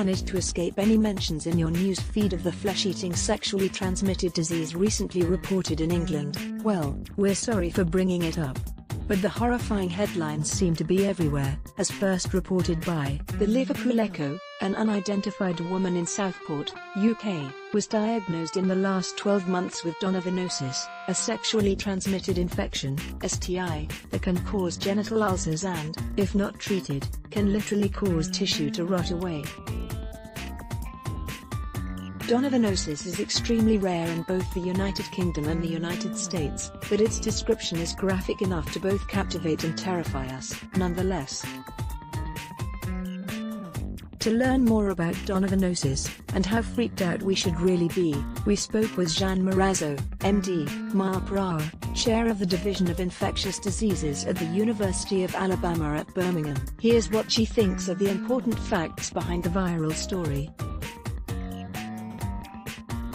managed to escape any mentions in your news feed of the flesh-eating sexually transmitted disease recently reported in England, well, we're sorry for bringing it up. But the horrifying headlines seem to be everywhere, as first reported by the Liverpool Echo. An unidentified woman in Southport, UK, was diagnosed in the last 12 months with donovanosis, a sexually transmitted infection, STI, that can cause genital ulcers and, if not treated, can literally cause tissue to rot away. Donovanosis is extremely rare in both the United Kingdom and the United States, but its description is graphic enough to both captivate and terrify us, nonetheless. To learn more about donovanosis, and how freaked out we should really be, we spoke with Jeanne Morazzo, MD, MAPRA, Chair of the Division of Infectious Diseases at the University of Alabama at Birmingham. Here's what she thinks of the important facts behind the viral story.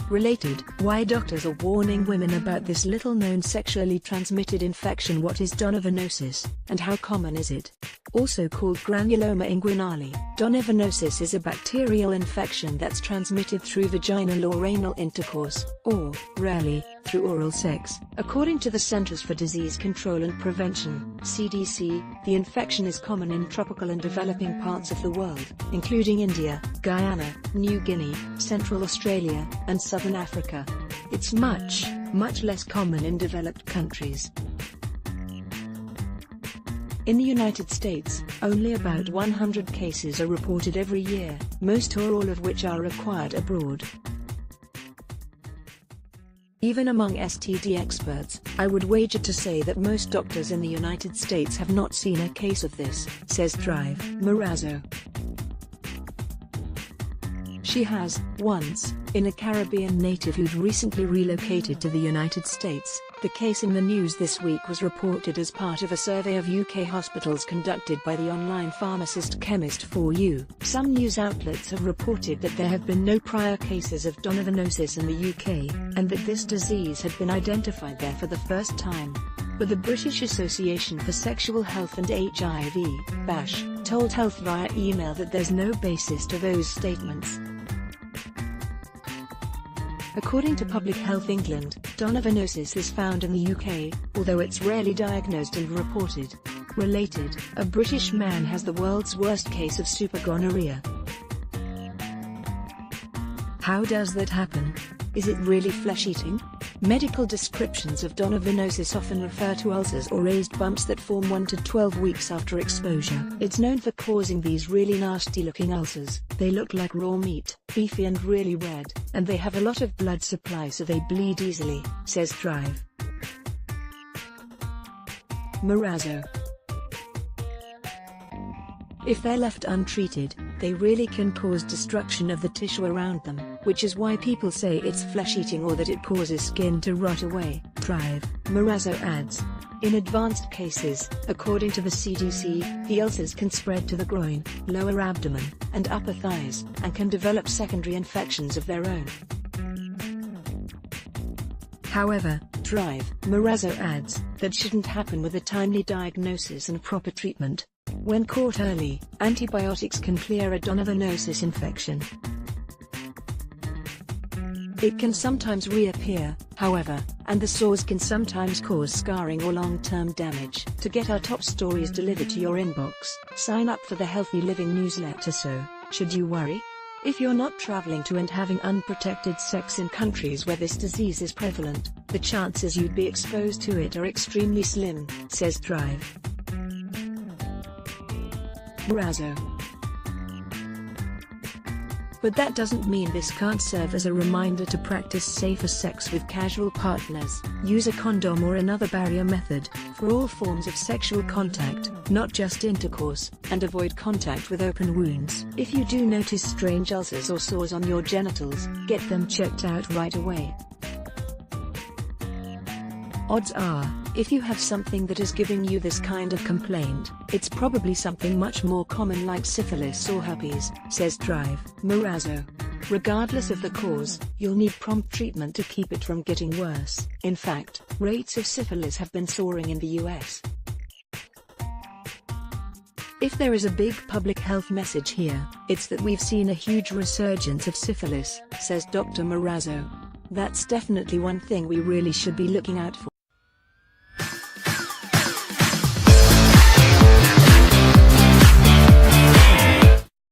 Related, why doctors are warning women about this little-known sexually transmitted infection. What is donovanosis, and how common is it? Also called granuloma inguinale, donovanosis is a bacterial infection that's transmitted through vaginal or anal intercourse, or, rarely, through oral sex. According to the Centers for Disease Control and Prevention, CDC, the infection is common in tropical and developing parts of the world, including India, Guyana, New Guinea, Central Australia, and Southern Africa. It's much less common in developed countries. In the United States, only about 100 cases are reported every year, most or all of which are acquired abroad. Even among STD experts, I would wager to say that most doctors in the United States have not seen a case of this, says Drive Morazzo. She has, once, in a Caribbean native who'd recently relocated to the United States. The case in the news this week was reported as part of a survey of UK hospitals conducted by the online pharmacist Chemist4U. Some news outlets have reported that there have been no prior cases of donovanosis in the UK, and that this disease had been identified there for the first time. But the British Association for Sexual Health and HIV, BASH, told Health via email that there's no basis to those statements. According to Public Health England, donovanosis is found in the UK, although it's rarely diagnosed and reported. Related, a British man has the world's worst case of supergonorrhea. How does that happen? Is it really flesh-eating? Medical descriptions of donovanosis often refer to ulcers or raised bumps that form 1 to 12 weeks after exposure. It's known for causing these really nasty-looking ulcers. They look like raw meat, beefy and really red, and they have a lot of blood supply so they bleed easily, says Drive Morazzo. If they're left untreated, they really can cause destruction of the tissue around them, which is why people say it's flesh-eating or that it causes skin to rot away, Drive Morazzo adds. In advanced cases, according to the CDC, the ulcers can spread to the groin, lower abdomen, and upper thighs, and can develop secondary infections of their own. However, Drive Morazzo adds, that shouldn't happen with a timely diagnosis and proper treatment. When caught early, antibiotics can clear a donovanosis infection. It can sometimes reappear, however, and the sores can sometimes cause scarring or long-term damage. To get our top stories delivered to your inbox, sign up for the Healthy Living newsletter. So, should you worry? If you're not traveling to and having unprotected sex in countries where this disease is prevalent, the chances you'd be exposed to it are extremely slim, says Drive Morazzo. But that doesn't mean this can't serve as a reminder to practice safer sex with casual partners, use a condom or another barrier method, for all forms of sexual contact, not just intercourse, and avoid contact with open wounds. If you do notice strange ulcers or sores on your genitals, get them checked out right away. Odds are, if you have something that is giving you this kind of complaint, it's probably something much more common like syphilis or herpes, says Drive Morazzo. Regardless of the cause, you'll need prompt treatment to keep it from getting worse. In fact, rates of syphilis have been soaring in the US. If there is a big public health message here, it's that we've seen a huge resurgence of syphilis, says Dr. Morazzo. That's definitely one thing we really should be looking out for.